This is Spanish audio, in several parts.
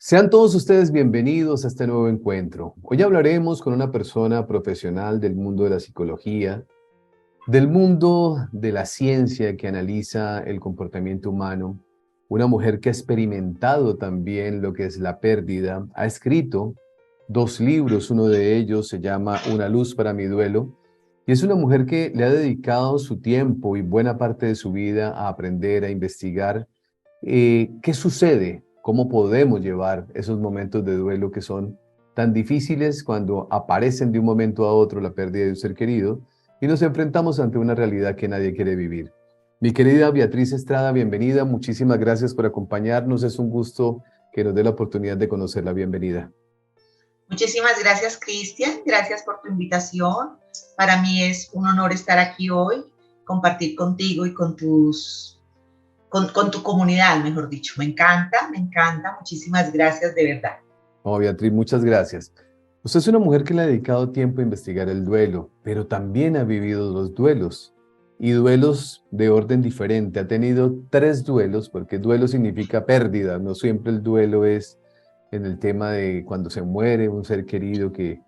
Sean todos ustedes bienvenidos a este nuevo encuentro. Hoy hablaremos con una persona profesional del mundo de la psicología, del mundo de la ciencia que analiza el comportamiento humano, una mujer que ha experimentado también lo que es la pérdida, ha escrito dos libros, uno de ellos se llama Una luz para mi duelo, y es una mujer que le ha dedicado su tiempo y buena parte de su vida a aprender, a investigar qué sucede, cómo podemos llevar esos momentos de duelo que son tan difíciles cuando aparecen de un momento a otro la pérdida de un ser querido y nos enfrentamos ante una realidad que nadie quiere vivir. Mi querida Beatriz Estrada, bienvenida. Muchísimas gracias por acompañarnos. Es un gusto que nos dé la oportunidad de conocerla. Bienvenida. Muchísimas gracias, Cristian. Gracias por tu invitación. Para mí es un honor estar aquí hoy, compartir contigo y con tu comunidad, mejor dicho. Me encanta, me encanta. Muchísimas gracias, de verdad. Oh, Beatriz, muchas gracias. Usted es una mujer que le ha dedicado tiempo a investigar el duelo, pero también ha vivido los duelos y duelos de orden diferente. Ha tenido tres duelos, porque duelo significa pérdida, no siempre el duelo es en el tema de cuando se muere un ser querido, que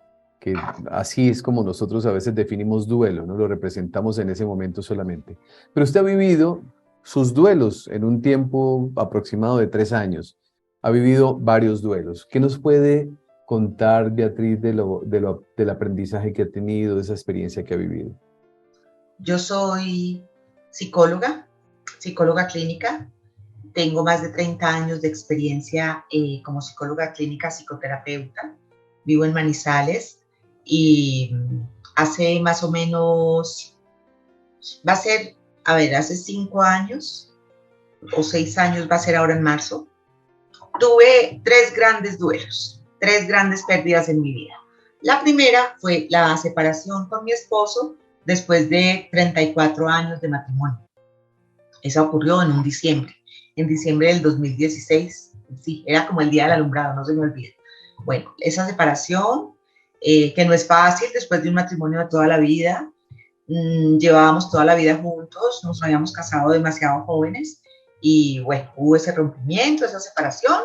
así es como nosotros a veces definimos duelo, ¿no? Lo representamos en ese momento solamente. Pero usted ha vivido sus duelos en un tiempo aproximado de 3 años. Ha vivido varios duelos. ¿Qué nos puede contar, Beatriz, del aprendizaje que ha tenido, de esa experiencia que ha vivido? Yo soy psicóloga, psicóloga clínica. Tengo más de 30 años de experiencia como psicóloga clínica, psicoterapeuta. Vivo en Manizales y hace más o menos, va a ser, a ver, hace 5 años o 6 años, va a ser ahora en marzo, tuve tres grandes duelos, tres grandes pérdidas en mi vida. La primera fue la separación con mi esposo después de 34 años de matrimonio. Esa ocurrió en diciembre del 2016. Sí, era como el día del alumbrado, no se me olvida. Bueno, esa separación, que no es fácil después de un matrimonio de toda la vida. Llevábamos toda la vida juntos, nos habíamos casado demasiado jóvenes y bueno, hubo ese rompimiento, esa separación,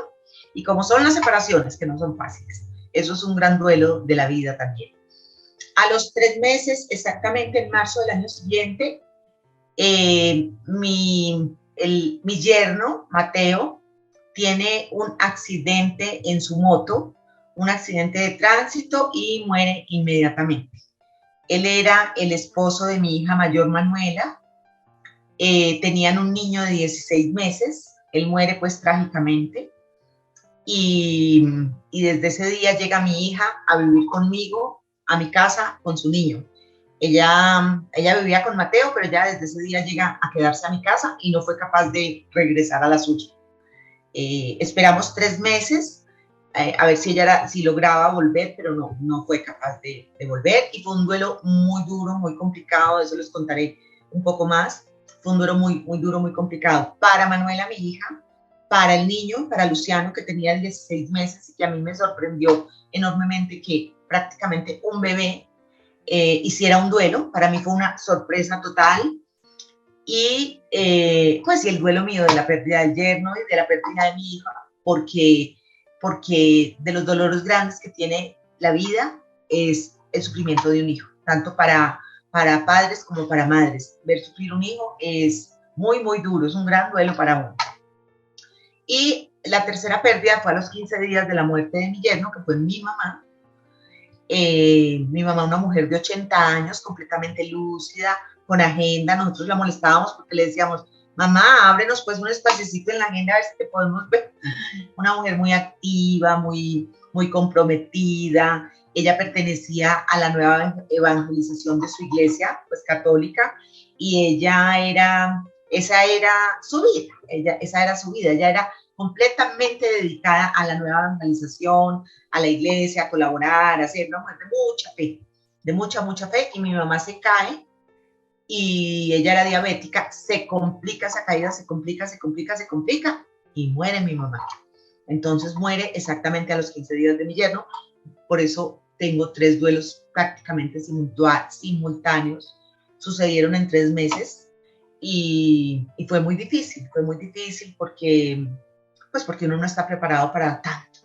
y como son las separaciones, que no son fáciles, eso es un gran duelo de la vida también. A los 3 meses, exactamente en marzo del año siguiente, mi yerno, Mateo, tiene un accidente en su moto, un accidente de tránsito y muere inmediatamente. Él era el esposo de mi hija mayor, Manuela. Tenían un niño de 16 meses. Él muere pues trágicamente. Y, y desde ese día llega mi hija a vivir conmigo a mi casa con su niño. Ella vivía con Mateo, pero ya desde ese día llega a quedarse a mi casa y no fue capaz de regresar a la suya. Esperamos 3 meses a ver si lograba volver, pero no fue capaz de volver, y fue un duelo muy duro, muy complicado. De eso les contaré un poco más. Fue un duelo muy duro, muy complicado para Manuela, mi hija, para el niño, para Luciano, que tenía 16 meses y que a mí me sorprendió enormemente que prácticamente un bebé hiciera un duelo. Para mí fue una sorpresa total. Y pues el duelo mío de la pérdida del yerno y de la pérdida de mi hija, porque de los dolores grandes que tiene la vida es el sufrimiento de un hijo, tanto para padres como para madres. Ver sufrir un hijo es muy duro, es un gran duelo para uno. Y la tercera pérdida fue a los 15 días de la muerte de mi yerno, que fue mi mamá. Mi mamá, una mujer de 80 años, completamente lúcida, con agenda. Nosotros la molestábamos porque le decíamos: mamá, ábrenos pues un espacito en la agenda a ver si te podemos ver. Una mujer muy activa, muy comprometida. Ella pertenecía a la nueva evangelización de su iglesia, pues católica, y esa era su vida. Esa era su vida. Ella era completamente dedicada a la nueva evangelización, a la iglesia, a colaborar, a hacer una mujer de mucha fe, de mucha fe. Y mi mamá se cae, y ella era diabética, se complica esa caída, se complica, y muere mi mamá. Entonces muere exactamente a los 15 días de mi yerno. Por eso tengo tres duelos prácticamente simultáneos. Sucedieron en 3 meses y fue muy difícil porque uno no está preparado para tanto.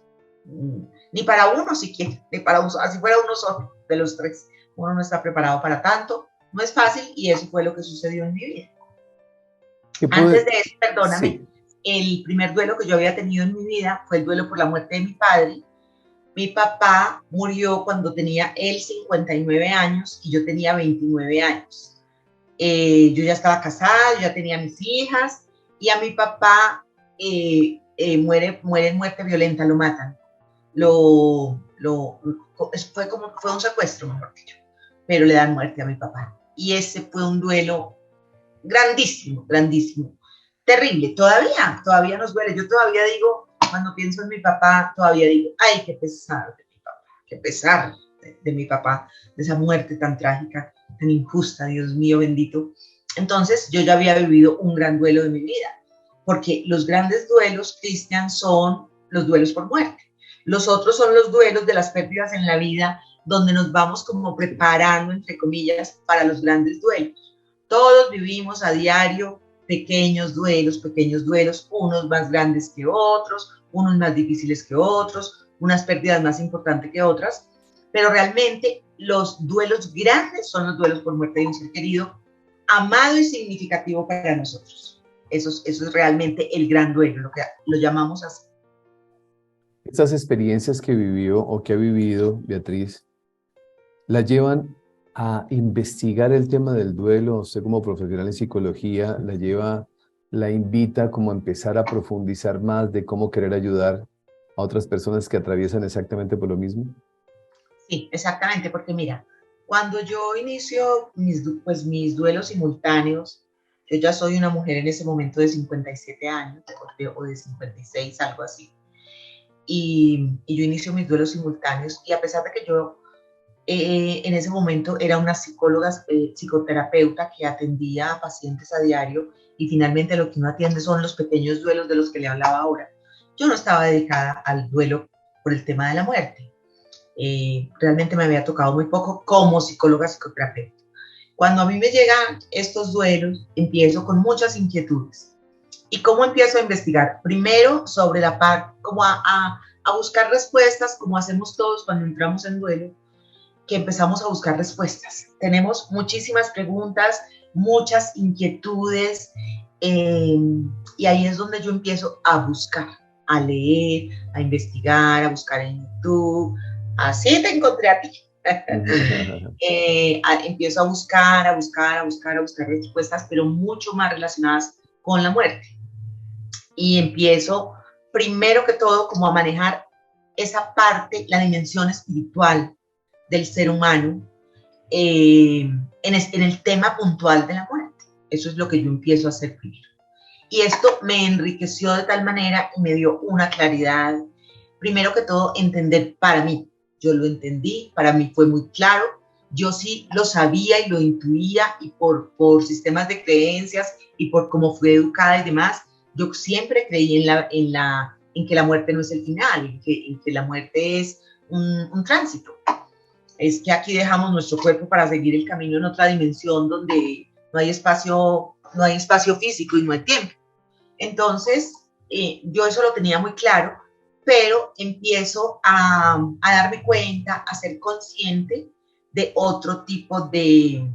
ni para uno siquiera, ni para uno, así fuera uno solo de los tres. Uno no está preparado para tanto, no es fácil y eso fue lo que sucedió en mi vida. Antes de eso, perdóname, Sí. el primer duelo que yo había tenido en mi vida fue el duelo por la muerte de mi padre. Mi papá murió cuando tenía él 59 años y yo tenía 29 años. Yo ya estaba casada, yo ya tenía mis hijas y a mi papá muere en muerte violenta, lo matan. Fue un secuestro, mejor dicho, pero le dan muerte a mi papá. Y ese fue un duelo grandísimo, grandísimo, terrible. Todavía nos duele. Yo todavía digo, cuando pienso en mi papá, todavía digo, ay, qué pesar de mi papá, qué pesar de mi papá, de esa muerte tan trágica, tan injusta, Dios mío bendito. Entonces, yo ya había vivido un gran duelo de mi vida, porque los grandes duelos, Cristian, son los duelos por muerte. Los otros son los duelos de las pérdidas en la vida, donde nos vamos como preparando, entre comillas, para los grandes duelos. Todos vivimos a diario pequeños duelos, unos más grandes que otros, unos más difíciles que otros, unas pérdidas más importantes que otras, pero realmente los duelos grandes son los duelos por muerte de un ser querido, amado y significativo para nosotros. Eso es realmente el gran duelo, lo que lo llamamos así. Estas experiencias que vivió o que ha vivido Beatriz, ¿la llevan a investigar el tema del duelo? Usted como profesional en psicología, la invita como a empezar a profundizar más de cómo querer ayudar a otras personas que atraviesan exactamente por lo mismo. Sí, exactamente, porque mira, cuando yo inicio mis duelos simultáneos, yo ya soy una mujer en ese momento de 57 años o de 56, algo así, y yo inicio mis duelos simultáneos y a pesar de que yo en ese momento era una psicóloga, psicoterapeuta que atendía a pacientes a diario y finalmente lo que uno atiende son los pequeños duelos de los que le hablaba ahora. Yo no estaba dedicada al duelo por el tema de la muerte. Realmente me había tocado muy poco como psicóloga psicoterapeuta. Cuando a mí me llegan estos duelos, empiezo con muchas inquietudes. ¿Y cómo empiezo a investigar? Primero sobre la parte, como a buscar respuestas, como hacemos todos cuando entramos en duelo, que empezamos a buscar respuestas. Tenemos muchísimas preguntas, muchas inquietudes, y ahí es donde yo empiezo a buscar, a leer, a investigar, a buscar en YouTube. Así te encontré a ti. Empiezo a buscar respuestas, pero mucho más relacionadas con la muerte. Y empiezo, primero que todo, como a manejar esa parte, la dimensión espiritual del ser humano en el tema puntual de la muerte. Eso es lo que yo empiezo a hacer primero. Y esto me enriqueció de tal manera y me dio una claridad. Primero que todo, entender para mí. Yo lo entendí, para mí fue muy claro. Yo sí lo sabía y lo intuía y por sistemas de creencias y por cómo fui educada y demás, yo siempre creí en que la muerte no es el final, en que la muerte es un tránsito. Es que aquí dejamos nuestro cuerpo para seguir el camino en otra dimensión donde no hay espacio físico y no hay tiempo. Entonces, yo eso lo tenía muy claro, pero empiezo a darme cuenta, a ser consciente de otro tipo de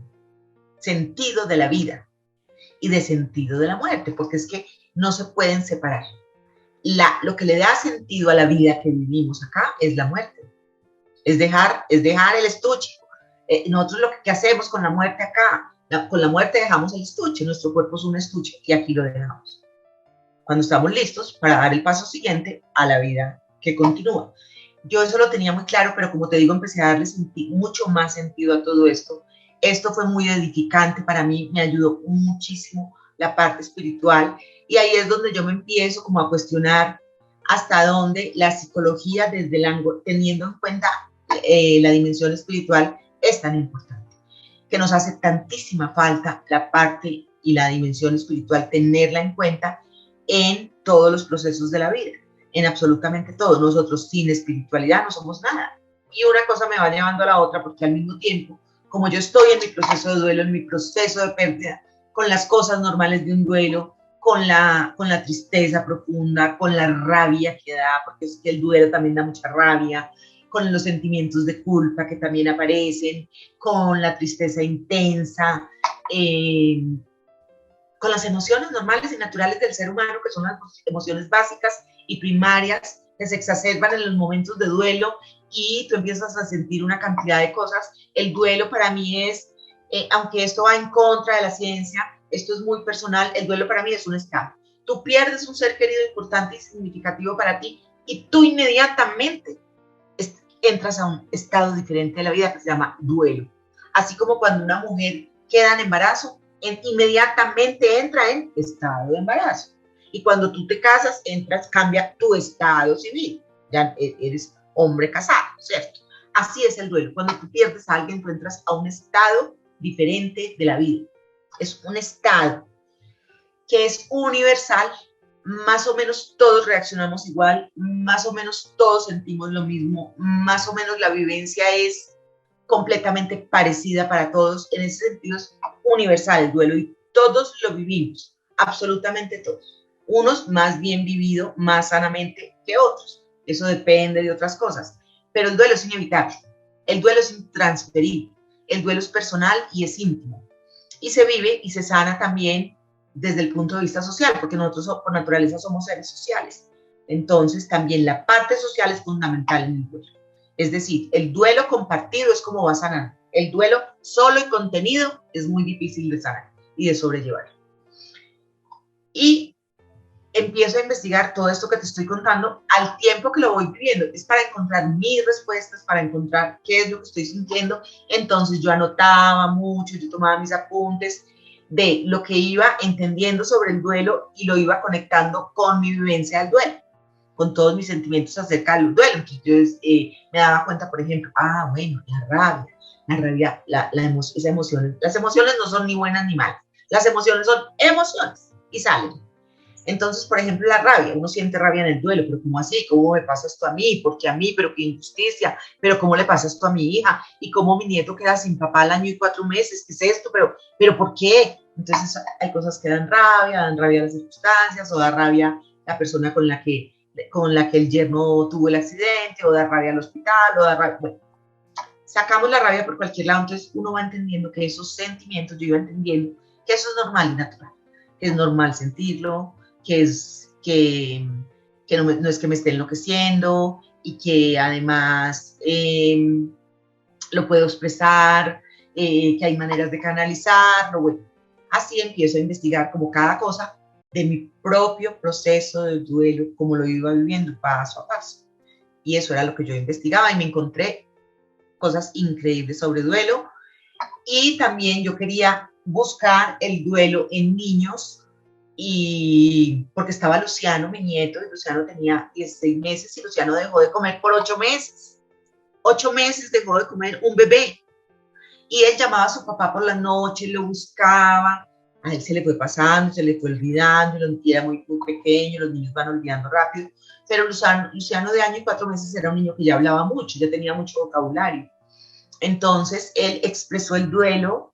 sentido de la vida y de sentido de la muerte, porque es que no se pueden separar. Lo que le da sentido a la vida que vivimos acá es la muerte. Es dejar el estuche. Nosotros lo que hacemos con la muerte acá, con la muerte dejamos el estuche, nuestro cuerpo es un estuche y aquí lo dejamos. Cuando estamos listos para dar el paso siguiente a la vida que continúa. Yo eso lo tenía muy claro, pero como te digo, empecé a darle mucho más sentido a todo esto. Esto fue muy edificante para mí, me ayudó muchísimo la parte espiritual y ahí es donde yo me empiezo como a cuestionar hasta dónde la psicología desde el ángulo, teniendo en cuenta la dimensión espiritual, es tan importante, que nos hace tantísima falta la parte y la dimensión espiritual, tenerla en cuenta en todos los procesos de la vida, en absolutamente todo. Nosotros sin espiritualidad no somos nada. Y una cosa me va llevando a la otra, porque al mismo tiempo, como yo estoy en mi proceso de duelo, en mi proceso de pérdida, con las cosas normales de un duelo, con la tristeza profunda, con la rabia que da, porque es que el duelo también da mucha rabia, con los sentimientos de culpa que también aparecen, con la tristeza intensa, con las emociones normales y naturales del ser humano, que son las emociones básicas y primarias que se exacerban en los momentos de duelo y tú empiezas a sentir una cantidad de cosas. El duelo para mí es, aunque esto va en contra de la ciencia, esto es muy personal, el duelo para mí es un estado. Tú pierdes un ser querido importante y significativo para ti y tú inmediatamente entras a un estado diferente de la vida que se llama duelo. Así como cuando una mujer queda en embarazo, inmediatamente entra en estado de embarazo. Y cuando tú te casas, cambia tu estado civil. Ya eres hombre casado, ¿cierto? Así es el duelo. Cuando tú pierdes a alguien, tú entras a un estado diferente de la vida. Es un estado que es universal, más o menos todos reaccionamos igual, más o menos todos sentimos lo mismo, más o menos la vivencia es completamente parecida para todos, en ese sentido es universal el duelo y todos lo vivimos, absolutamente todos. Unos más bien vivido, más sanamente que otros, eso depende de otras cosas, pero el duelo es inevitable, el duelo es intransferible, el duelo es personal y es íntimo, y se vive y se sana también desde el punto de vista social, porque nosotros por naturaleza somos seres sociales. Entonces, también la parte social es fundamental en el duelo. Es decir, el duelo compartido es como va a sanar. El duelo solo y contenido es muy difícil de sanar y de sobrellevar. Y empiezo a investigar todo esto que te estoy contando al tiempo que lo voy viviendo. Es para encontrar mis respuestas, para encontrar qué es lo que estoy sintiendo. Entonces yo anotaba mucho, yo tomaba mis apuntes de lo que iba entendiendo sobre el duelo y lo iba conectando con mi vivencia del duelo, con todos mis sentimientos acerca del duelo. Entonces me daba cuenta, por ejemplo, bueno, la rabia, esas emociones. Las emociones no son ni buenas ni malas. Las emociones son emociones y salen. Entonces, por ejemplo, la rabia, uno siente rabia en el duelo, pero ¿cómo así? ¿Cómo me pasa esto a mí? ¿Por qué a mí? ¿Pero qué injusticia? ¿Pero cómo le pasa esto a mi hija? ¿Y cómo mi nieto queda sin papá al año y 4 meses? ¿Qué es esto? ¿Pero por qué? Entonces hay cosas que dan rabia las circunstancias, o da rabia la persona con la que el yerno tuvo el accidente, o da rabia al hospital, o da rabia, bueno, sacamos la rabia por cualquier lado. Entonces uno va entendiendo que esos sentimientos, yo iba entendiendo que eso es normal y natural, que es normal sentirlo, que no es que me esté enloqueciendo y que además lo puedo expresar, que hay maneras de canalizarlo. Bueno, así empiezo a investigar como cada cosa de mi propio proceso de duelo, como lo iba viviendo paso a paso. Y eso era lo que yo investigaba y me encontré cosas increíbles sobre duelo. Y también yo quería buscar el duelo en niños, y porque estaba Luciano, mi nieto, y Luciano tenía 16 meses y Luciano dejó de comer por 8 meses. 8 meses dejó de comer un bebé. Y él llamaba a su papá por la noche, lo buscaba, a él se le fue pasando, se le fue olvidando, era muy, muy pequeño, los niños van olvidando rápido, pero Luciano de año y 4 meses era un niño que ya hablaba mucho, ya tenía mucho vocabulario. Entonces él expresó el duelo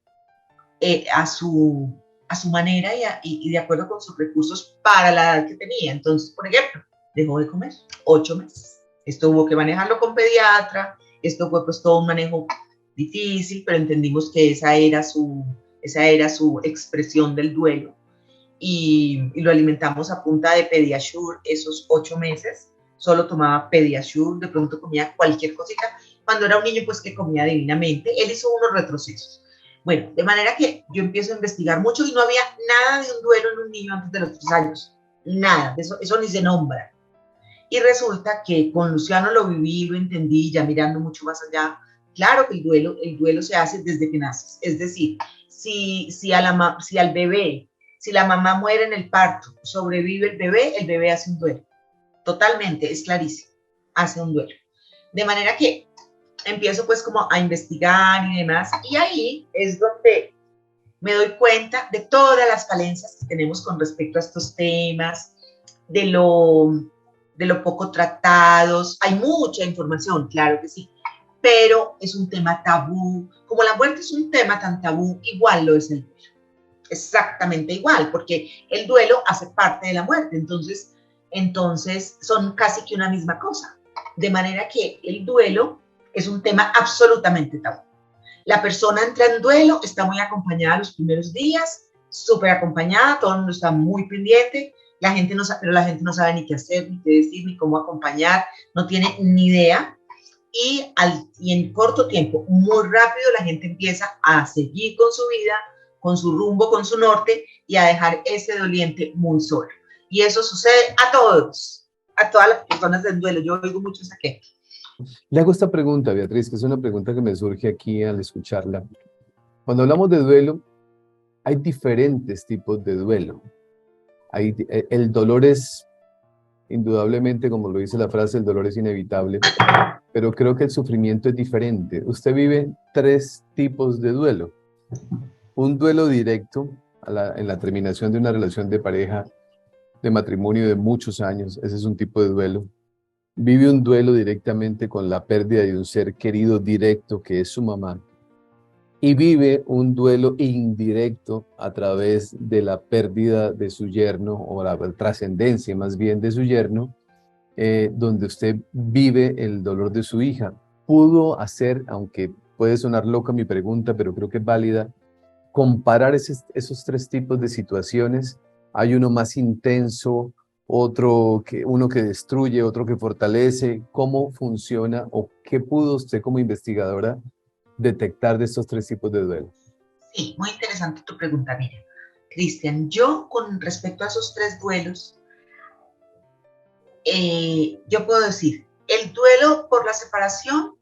a su manera y de acuerdo con sus recursos para la edad que tenía. Entonces, por ejemplo, dejó de comer 8 meses. Esto hubo que manejarlo con pediatra, esto fue pues todo un manejo difícil, pero entendimos que esa era su expresión del duelo y lo alimentamos a punta de Pediasure esos 8 meses. Solo tomaba Pediasure, de pronto comía cualquier cosita. Cuando era un niño, pues que comía divinamente. Él hizo unos retrocesos. Bueno, de manera que yo empiezo a investigar mucho y no había nada de un duelo en un niño antes de los 3 años. Nada, eso ni se nombra. Y resulta que con Luciano lo viví, lo entendí, ya mirando mucho más allá. Claro que el duelo se hace desde que naces. Es decir, si al bebé, si la mamá muere en el parto, sobrevive el bebé hace un duelo. Totalmente, es clarísimo, hace un duelo. De manera que empiezo pues como a investigar y demás, y ahí es donde me doy cuenta de todas las falencias que tenemos con respecto a estos temas, de lo poco tratados. Hay mucha información, claro que sí, pero es un tema tabú. Como la muerte es un tema tan tabú, igual lo es el duelo. exactamente igual, porque el duelo hace parte de la muerte, entonces son casi que una misma cosa. De manera que el duelo es un tema absolutamente tabú. La persona entra en duelo, está muy acompañada los primeros días, súper acompañada, todo el mundo está muy pendiente, pero la gente no sabe ni qué hacer, ni qué decir, ni cómo acompañar, no tiene ni idea. Y en corto tiempo, muy rápido, la gente empieza a seguir con su vida, con su rumbo, con su norte, y a dejar ese doliente muy solo. Y eso sucede a todos, a todas las personas en duelo. Yo oigo mucho esa queja. Le hago esta pregunta, Beatriz, que es una pregunta que me surge aquí al escucharla. Cuando hablamos de duelo, hay diferentes tipos de duelo. El dolor es, indudablemente, como lo dice la frase, el dolor es inevitable, pero creo que el sufrimiento es diferente. Usted vive tres tipos de duelo. Un duelo directo en la terminación de una relación de pareja, de matrimonio de muchos años, ese es un tipo de duelo. Vive un duelo directamente con la pérdida de un ser querido directo que es su mamá. Y vive un duelo indirecto a través de la pérdida de su yerno, o la trascendencia más bien de su yerno, donde usted vive el dolor de su hija. ¿Pudo hacer, aunque puede sonar loca mi pregunta, pero creo que es válida, comparar esos tres tipos de situaciones? ¿Hay uno más intenso, uno que destruye, otro que fortalece? ¿Cómo funciona o qué pudo usted como investigadora detectar de estos tres tipos de duelo? Sí, muy interesante tu pregunta. Mira, Cristian, yo con respecto a esos tres duelos, yo puedo decir, el duelo por la separación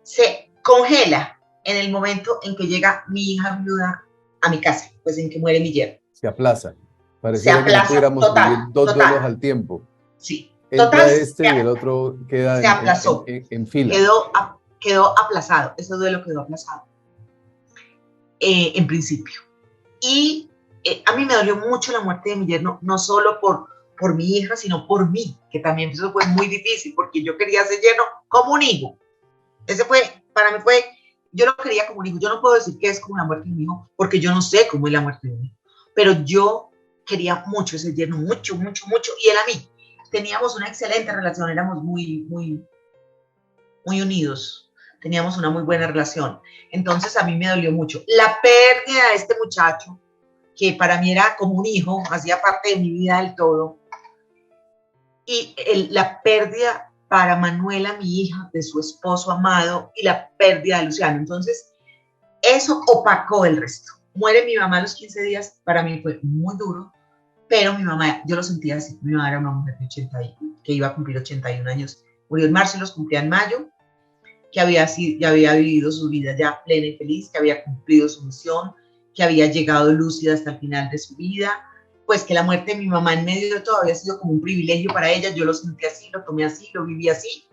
se congela en el momento en que llega mi hija viuda a mi casa, pues en que muere mi yerno. Se aplaza. Se Pareciera que no aplaza pudiéramos vivir total, dos duelos total. al tiempo. Sí, Entra total, y el otro queda se aplazó, en fila. quedó aplazado, ese duelo quedó aplazado, en principio. Y a mí me dolió mucho la muerte de mi yerno, no solo por mi hija, sino por mí, que también eso fue muy difícil, porque yo quería ser yerno como un hijo. Para mí fue, yo lo quería como un hijo. Yo no puedo decir que es como la muerte de mi hijo, porque yo no sé cómo es la muerte de mi hijo. Pero yo quería mucho ese yerno, mucho, mucho, mucho, y él a mí. Teníamos una excelente relación, éramos muy, muy, muy unidos, teníamos una muy buena relación. Entonces a mí me dolió mucho la pérdida de este muchacho, que para mí era como un hijo, hacía parte de mi vida del todo, y la pérdida para Manuela, mi hija, de su esposo amado, y la pérdida de Luciano. Entonces, eso opacó el resto. Muere mi mamá a los 15 días, para mí fue muy duro, pero mi mamá, yo lo sentía así, mi mamá era una mujer de 80, que iba a cumplir 81 años, murió en marzo y los cumplía en mayo, que ya había vivido su vida ya plena y feliz, que había cumplido su misión, que había llegado lúcida hasta el final de su vida, pues que la muerte de mi mamá en medio de todo había sido como un privilegio para ella, yo lo sentí así, lo tomé así, lo viví así,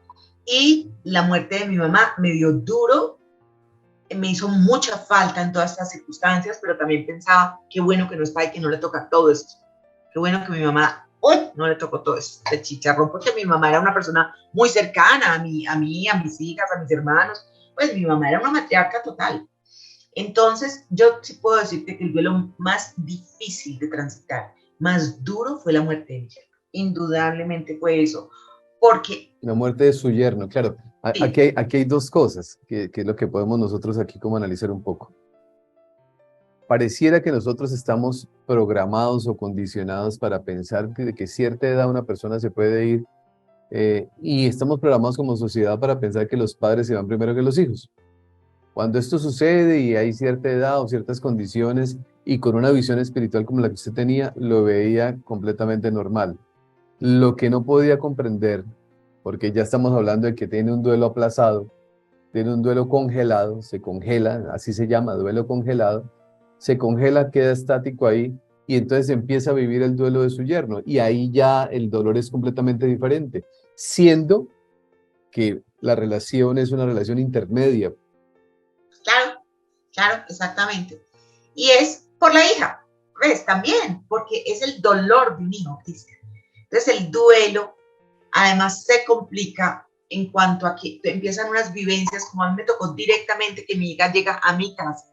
y la muerte de mi mamá me dio duro, me hizo mucha falta en todas estas circunstancias, pero también pensaba, qué bueno que no está y que no le toca todo esto, qué bueno que mi mamá hoy no le tocó todo eso de chicharrón, porque mi mamá era una persona muy cercana a mí, a mis hijas, a mis hermanos, pues mi mamá era una matriarca total. Entonces, yo sí puedo decirte que el duelo más difícil de transitar, más duro, fue la muerte de mi yerno. Indudablemente fue eso, porque... La muerte de su yerno, claro. Sí, Aquí hay dos cosas, que es lo que podemos nosotros aquí como analizar un poco. Pareciera que nosotros estamos programados o condicionados para pensar que de que cierta edad una persona se puede ir, y estamos programados como sociedad para pensar que los padres se van primero que los hijos. Cuando esto sucede y hay cierta edad o ciertas condiciones y con una visión espiritual como la que usted tenía, lo veía completamente normal. Lo que no podía comprender, porque ya estamos hablando de que tiene un duelo aplazado, tiene un duelo congelado, se congela, así se llama, duelo congelado, se congela, queda estático ahí y entonces empieza a vivir el duelo de su yerno y ahí ya el dolor es completamente diferente, siendo que la relación es una relación intermedia. claro, claro, exactamente. Y es por la hija, ¿ves? También, porque es el dolor de un hijo, Cristian. Entonces el duelo además se complica en cuanto a que empiezan unas vivencias, como a mí me tocó directamente que mi hija llega a mi casa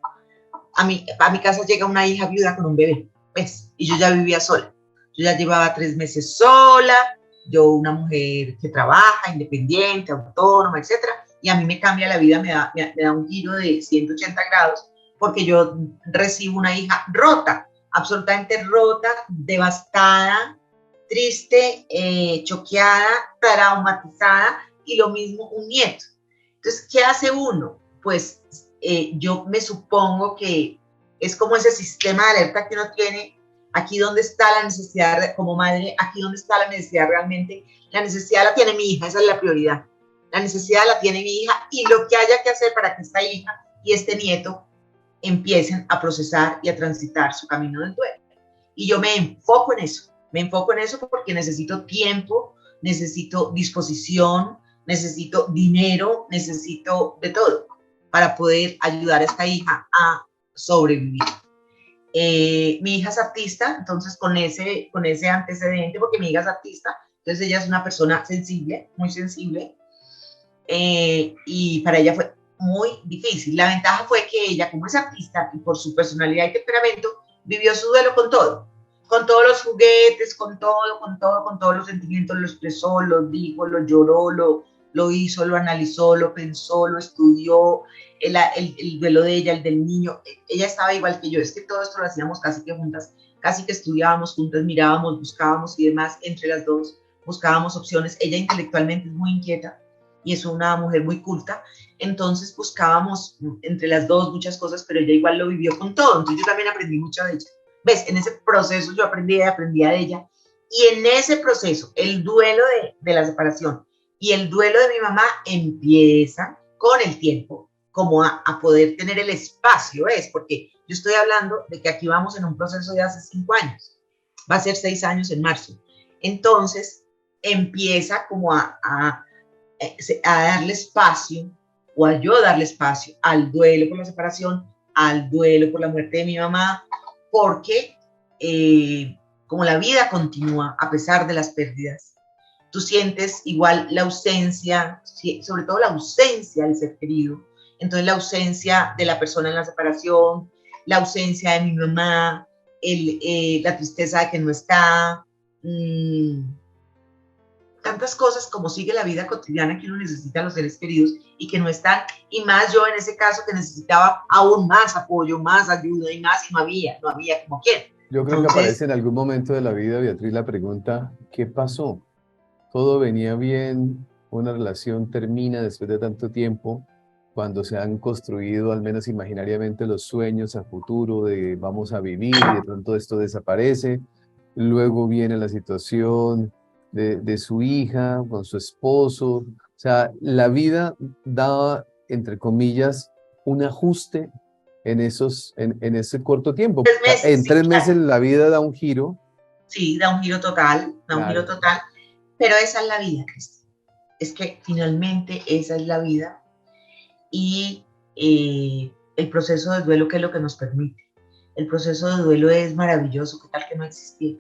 a mi casa llega una hija viuda con un bebé, pues, y yo ya vivía sola. Yo ya llevaba 3 meses sola, yo una mujer que trabaja, independiente, autónoma, etcétera, y a mí me cambia la vida, me da un giro de 180 grados, porque yo recibo una hija rota, absolutamente rota, devastada, triste, choqueada, traumatizada, y lo mismo un nieto. Entonces, ¿qué hace uno? Pues yo me supongo que es como ese sistema de alerta que uno tiene, aquí donde está la necesidad como madre, aquí donde está la necesidad realmente, la necesidad la tiene mi hija, esa es la prioridad, la necesidad la tiene mi hija y lo que haya que hacer para que esta hija y este nieto empiecen a procesar y a transitar su camino del duelo. Y yo me enfoco en eso porque necesito tiempo, necesito disposición, necesito dinero, necesito de todo para poder ayudar a esta hija a sobrevivir. Mi hija es artista, entonces con ese antecedente, porque mi hija es artista, entonces ella es una persona sensible, muy sensible, y para ella fue muy difícil. La ventaja fue que ella, como es artista y por su personalidad y temperamento, vivió su duelo con todos los juguetes, con todos los sentimientos, lo expresó, lo dijo, lo lloró, lo hizo, lo analizó, lo pensó, lo estudió, el duelo de ella, el del niño. Ella estaba igual que yo, es que todo esto lo hacíamos casi que juntas, casi que estudiábamos juntas, mirábamos, buscábamos y demás, entre las dos buscábamos opciones. Ella intelectualmente es muy inquieta y es una mujer muy culta, entonces buscábamos entre las dos muchas cosas, pero ella igual lo vivió con todo, entonces yo también aprendí mucho de ella. ¿Ves? En ese proceso yo aprendía de ella, y en ese proceso, el duelo de la separación y el duelo de mi mamá empieza con el tiempo, como a poder tener el espacio, ¿ves? Porque yo estoy hablando de que aquí vamos en un proceso de hace 5 años, va a ser 6 años en marzo, entonces empieza como a darle espacio, o a yo darle espacio al duelo por la separación, al duelo por la muerte de mi mamá, porque como la vida continúa a pesar de las pérdidas, tú sientes igual la ausencia, sobre todo la ausencia del ser querido, entonces la ausencia de la persona en la separación, la ausencia de mi mamá, la tristeza de que no está, tantas cosas como sigue la vida cotidiana que uno necesita a los seres queridos y que no están, y más yo en ese caso que necesitaba aún más apoyo, más ayuda y más, y no había como quiera. Yo creo que aparece en algún momento de la vida, Beatriz, la pregunta, ¿qué pasó? Todo venía bien, una relación termina después de tanto tiempo, cuando se han construido, al menos imaginariamente, los sueños a futuro de vamos a vivir, y de pronto esto desaparece. Luego viene la situación de su hija con su esposo. O sea, la vida daba, entre comillas, un ajuste en ese corto tiempo. 3 meses, En 3 sí, meses claro. la vida da un giro. Sí, da un giro total, Claro. un giro total, pero esa es la vida, Cristi. Es que finalmente esa es la vida, y el proceso de duelo, que es lo que nos permite. El proceso de duelo es maravilloso, ¿qué tal que no existiera?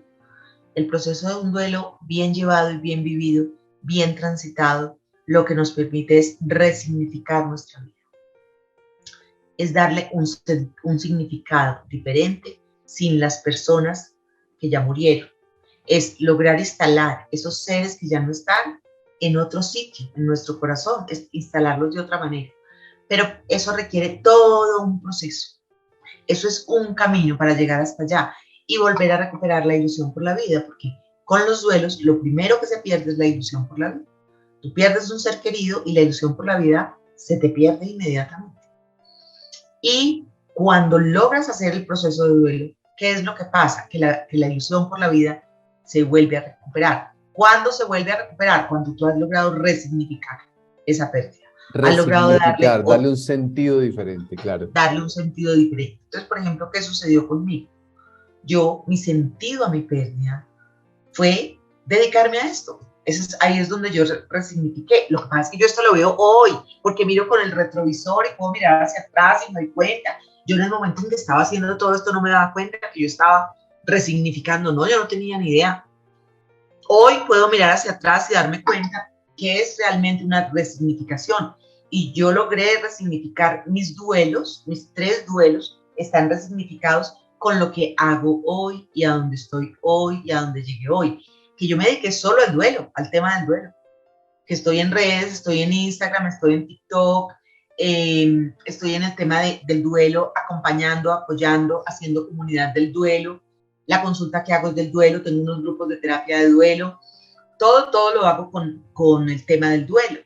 El proceso de un duelo bien llevado y bien vivido, bien transitado, lo que nos permite es resignificar nuestra vida. Es darle un significado diferente sin las personas que ya murieron. Es lograr instalar esos seres que ya no están en otro sitio, en nuestro corazón, es instalarlos de otra manera. Pero eso requiere todo un proceso. Eso es un camino para llegar hasta allá y volver a recuperar la ilusión por la vida, porque con los duelos lo primero que se pierde es la ilusión por la vida. Tú pierdes un ser querido y la ilusión por la vida se te pierde inmediatamente. Y cuando logras hacer el proceso de duelo, ¿qué es lo que pasa? Que la ilusión por la vida se vuelve a recuperar. ¿Cuándo se vuelve a recuperar? Cuando tú has logrado resignificar esa pérdida. Has logrado darle un sentido diferente, claro. Darle un sentido diferente. Entonces, por ejemplo, ¿qué sucedió conmigo? Mi sentido a mi pérdida fue dedicarme a esto. Ahí es donde yo resignifiqué. Lo que pasa es que yo esto lo veo hoy, porque miro con el retrovisor y puedo mirar hacia atrás y me doy cuenta. Yo en el momento en que estaba haciendo todo esto no me daba cuenta que yo estaba resignificando, no, yo no tenía ni idea. Hoy puedo mirar hacia atrás y darme cuenta que es realmente una resignificación. Y yo logré resignificar mis duelos, mis 3 duelos, están resignificados con lo que hago hoy y a dónde estoy hoy y a dónde llegué hoy. Que yo me dediqué solo al duelo, al tema del duelo. Que estoy en redes, estoy en Instagram, estoy en TikTok, estoy en el tema del duelo, acompañando, apoyando, haciendo comunidad del duelo. La consulta que hago es del duelo, tengo unos grupos de terapia de duelo. Todo lo hago con el tema del duelo.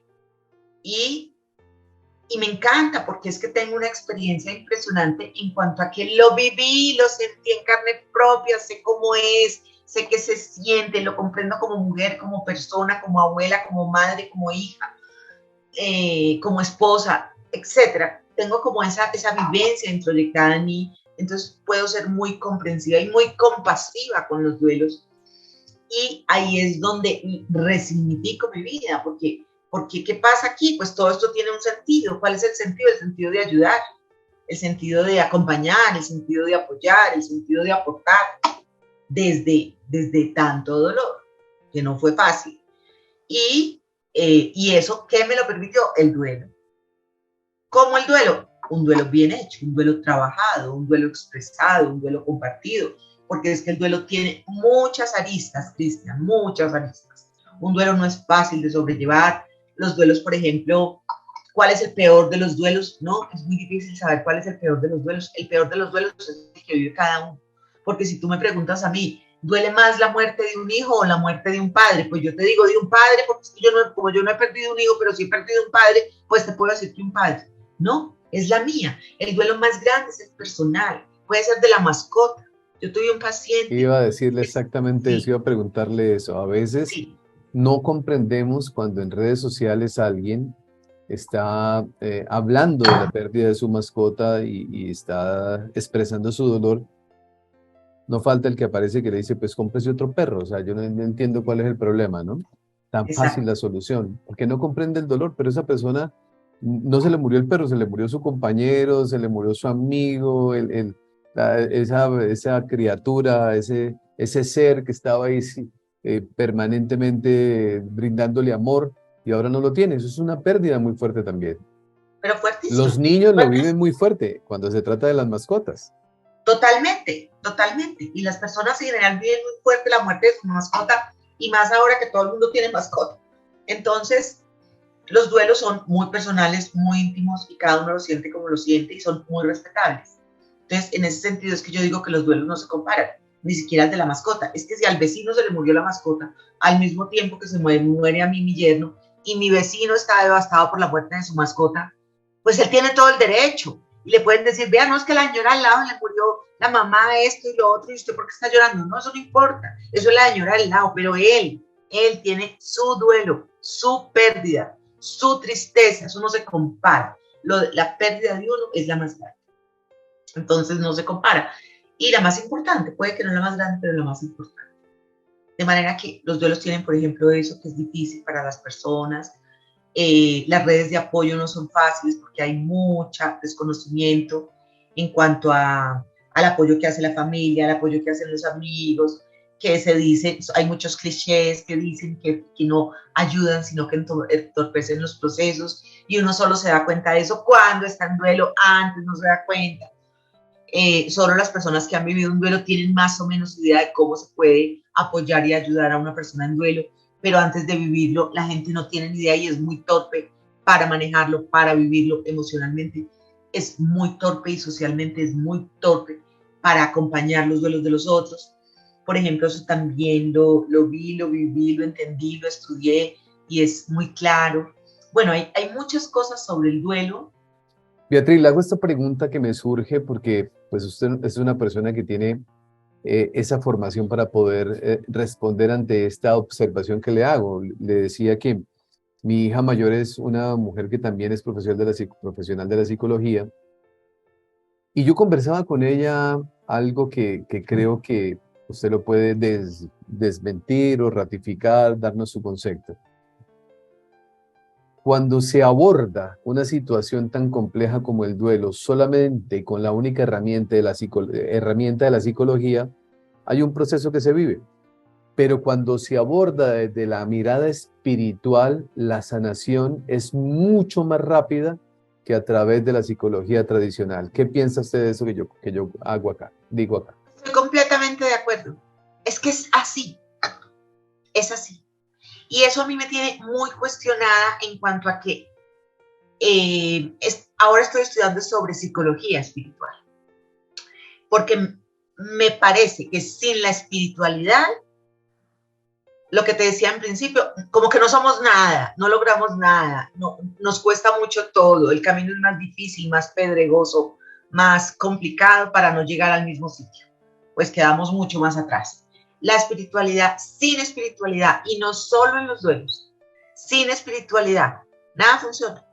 Y me encanta porque es que tengo una experiencia impresionante en cuanto a que lo viví, lo sentí en carne propia, sé cómo es, sé qué se siente, lo comprendo como mujer, como persona, como abuela, como madre, como hija, como esposa, etcétera. Tengo como esa vivencia introyectada en mí, entonces puedo ser muy comprensiva y muy compasiva con los duelos. Y ahí es donde resignifico mi vida, porque ¿qué pasa aquí? Pues todo esto tiene un sentido. ¿Cuál es el sentido? El sentido de ayudar, el sentido de acompañar, el sentido de apoyar, el sentido de aportar desde tanto dolor, que no fue fácil. Y eso, ¿qué me lo permitió? El duelo. ¿Cómo el duelo? Un duelo bien hecho, un duelo trabajado, un duelo expresado, un duelo compartido, porque es que el duelo tiene muchas aristas, Cristian, muchas aristas. Un duelo no es fácil de sobrellevar. Los duelos, por ejemplo, ¿cuál es el peor de los duelos? No, es muy difícil saber cuál es el peor de los duelos. El peor de los duelos es el que vive cada uno. Porque si tú me preguntas a mí, ¿duele más la muerte de un hijo o la muerte de un padre? Pues yo te digo de un padre, porque yo no, como yo no he perdido un hijo, pero sí he perdido un padre, pues te puedo decir que un padre. No, es la mía. El duelo más grande es el personal. Puede ser de la mascota. Yo tuve un paciente. Iba a decirle exactamente eso, Sí, iba a preguntarle eso. A veces sí, no comprendemos cuando en redes sociales alguien está hablando de la pérdida de su mascota y está expresando su dolor. No falta el que aparece que le dice, pues cómprese otro perro. O sea, yo no entiendo cuál es el problema, ¿no? Tan fácil exacto. la solución, porque no comprende el dolor, pero esa persona no se le murió el perro, se le murió su compañero, se le murió su amigo, esa criatura, ese ser que estaba ahí permanentemente brindándole amor y ahora no lo tiene. Eso es una pérdida muy fuerte también. Pero Los fuertísimo. niños lo viven Fuertísimo. muy fuerte cuando se trata de las mascotas. Totalmente, totalmente. Y las personas en general viven muy fuerte la muerte de su mascota y más ahora que todo el mundo tiene mascota. Entonces, los duelos son muy personales, muy íntimos y cada uno lo siente como lo siente y son muy respetables. Entonces, en ese sentido es que yo digo que los duelos no se comparan, ni siquiera el de la mascota. Es que si al vecino se le murió la mascota, al mismo tiempo que se muere a mí mi yerno y mi vecino está devastado por la muerte de su mascota, pues él tiene todo el derecho. Y le pueden decir, vean, no es que la señora al lado le murió la mamá, esto y lo otro, y usted por qué está llorando. No, eso no importa, eso es la señora al lado, pero él tiene su duelo, su pérdida, su tristeza, eso no se compara. La pérdida de uno es la más grande. Entonces no se compara. Y la más importante, puede que no la más grande, pero la más importante. De manera que los duelos tienen, por ejemplo, eso que es difícil para las personas. Las redes de apoyo no son fáciles porque hay mucho desconocimiento en cuanto al apoyo que hace la familia, al apoyo que hacen los amigos, que se dice, hay muchos clichés que dicen que no ayudan, sino que entorpecen los procesos y uno solo se da cuenta de eso cuando está en duelo, antes no se da cuenta. Solo las personas que han vivido un duelo tienen más o menos idea de cómo se puede apoyar y ayudar a una persona en duelo, pero antes de vivirlo la gente no tiene ni idea y es muy torpe para manejarlo, para vivirlo emocionalmente. Es muy torpe y socialmente es muy torpe para acompañar los duelos de los otros. Por ejemplo, eso también lo vi, lo viví, lo entendí, lo estudié y es muy claro. Bueno, hay muchas cosas sobre el duelo. Beatriz, le hago esta pregunta que me surge porque pues usted es una persona que tiene esa formación para poder responder ante esta observación que le hago. Le decía que mi hija mayor es una mujer que también es profesional de la psicología y yo conversaba con ella algo que creo que usted lo puede desmentir o ratificar, darnos su concepto. Cuando se aborda una situación tan compleja como el duelo solamente con la única herramienta herramienta de la psicología, hay un proceso que se vive. Pero cuando se aborda desde la mirada espiritual, la sanación es mucho más rápida que a través de la psicología tradicional. ¿Qué piensa usted de eso que yo hago acá, digo acá? Estoy completamente de acuerdo. Es que es así, es así. Y eso a mí me tiene muy cuestionada en cuanto a que ahora estoy estudiando sobre psicología espiritual, porque me parece que sin la espiritualidad, lo que te decía en principio, como que no somos nada, no logramos nada, no, nos cuesta mucho todo, el camino es más difícil, más pedregoso, más complicado para no llegar al mismo sitio, pues quedamos mucho más atrás. La espiritualidad, sin espiritualidad, y no solo en los duelos, sin espiritualidad, nada funciona.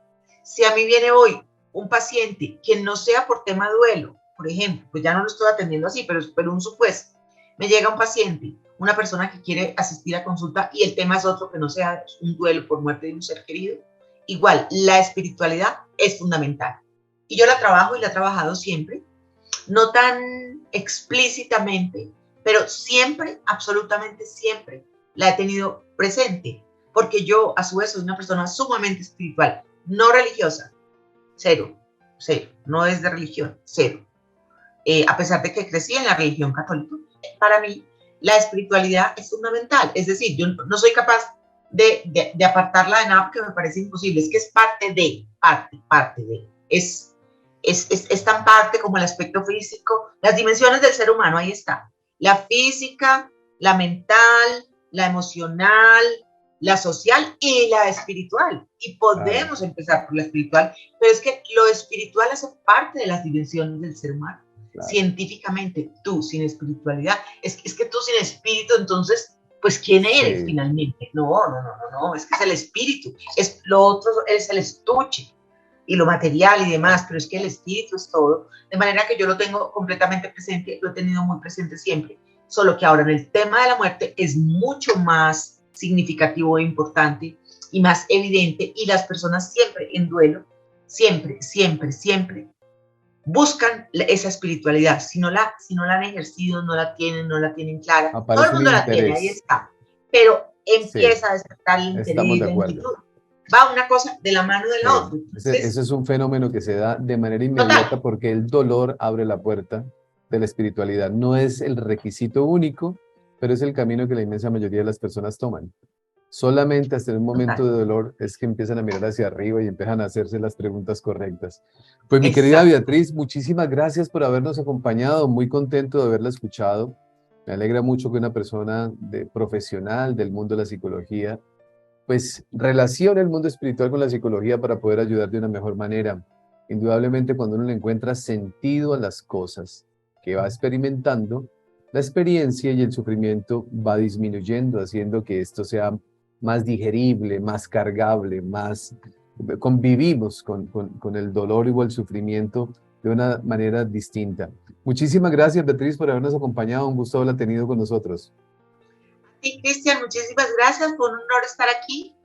Si a mí viene hoy un paciente que no sea por tema de duelo, por ejemplo, pues ya no lo estoy atendiendo así, pero un supuesto, me llega un paciente, una persona que quiere asistir a consulta y el tema es otro que no sea un duelo por muerte de un ser querido, igual, la espiritualidad es fundamental. Y yo la trabajo y la he trabajado siempre, no tan explícitamente, pero siempre, absolutamente siempre, la he tenido presente, porque yo a su vez soy una persona sumamente espiritual, no religiosa, cero, cero, no es de religión, cero. A pesar de que crecí en la religión católica, para mí la espiritualidad es fundamental, es decir, yo no soy capaz de apartarla de nada porque me parece imposible, es que es parte de, es tan parte como el aspecto físico, las dimensiones del ser humano, ahí está, la física, la mental, la emocional, la social y la espiritual. Y podemos empezar por la espiritual, pero es que lo espiritual hace parte de las dimensiones del ser humano. Claro. Científicamente, tú sin espiritualidad, es que tú sin espíritu, entonces, pues, ¿quién eres finalmente? No, es que es el espíritu, es lo otro es el estuche y lo material y demás, pero es que el espíritu es todo, de manera que yo lo tengo completamente presente, lo he tenido muy presente siempre, solo que ahora en el tema de la muerte es mucho más significativo e importante y más evidente, y las personas siempre en duelo, siempre buscan esa espiritualidad. Si no la han ejercido, no la tienen clara. Todo el mundo la tiene, ahí está. Pero empieza a despertar el interés y la inquietud. Va una cosa de la mano de la otra. Ese es un fenómeno que se da de manera inmediata total, porque el dolor abre la puerta de la espiritualidad. No es el requisito único, pero es el camino que la inmensa mayoría de las personas toman. Solamente hasta un momento de dolor es que empiezan a mirar hacia arriba y empiezan a hacerse las preguntas correctas. Pues mi querida Beatriz, muchísimas gracias por habernos acompañado, muy contento de haberla escuchado. Me alegra mucho que una persona profesional del mundo de la psicología, pues relacione el mundo espiritual con la psicología para poder ayudar de una mejor manera. Indudablemente cuando uno le encuentra sentido a las cosas que va experimentando, la experiencia y el sufrimiento va disminuyendo, haciendo que esto sea más digerible, más cargable, convivimos con el dolor o el sufrimiento de una manera distinta. Muchísimas gracias, Beatriz, por habernos acompañado. Un gusto haberla tenido con nosotros. Sí, Cristian, muchísimas gracias. Fue un honor estar aquí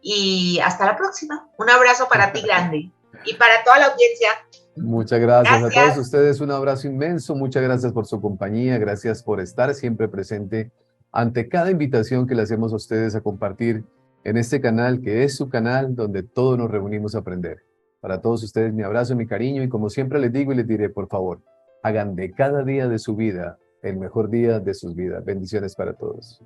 y hasta la próxima. Un abrazo para ti grande y para toda la audiencia. Muchas gracias a todos ustedes. Un abrazo inmenso. Muchas gracias por su compañía. Gracias por estar siempre presente ante cada invitación que le hacemos a ustedes a compartir en este canal, que es su canal donde todos nos reunimos a aprender. Para todos ustedes, mi abrazo, mi cariño, y como siempre les digo y les diré, por favor, hagan de cada día de su vida el mejor día de sus vidas. Bendiciones para todos.